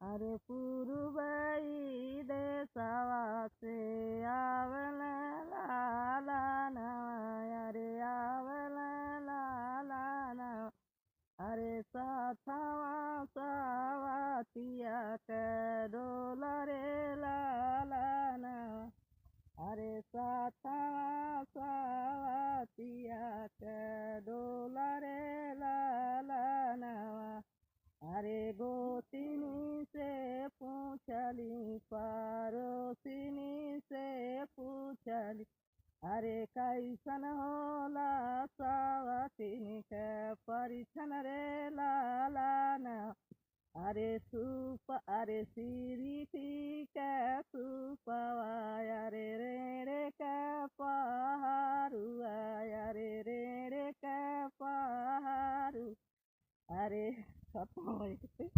अरे पुरबई देशवा से आवला लाला नवा अरे आवला लाला नवा अरे साथवा सवातिया के डोला रे लाला नवा अरे साथवा सवातिया के डोला रे लाला नवा अरे गोतिनी से पूछली पड़ोसिनी से पूछली अरे कैसन होला सवतिन के परिछन रे लाला न अरे सूप अरे सिरिकी के सूपवा अरे रेड़े के पहाड़ुआ अरे रेड़े के पहाड़ू अरे खत्म हो गई।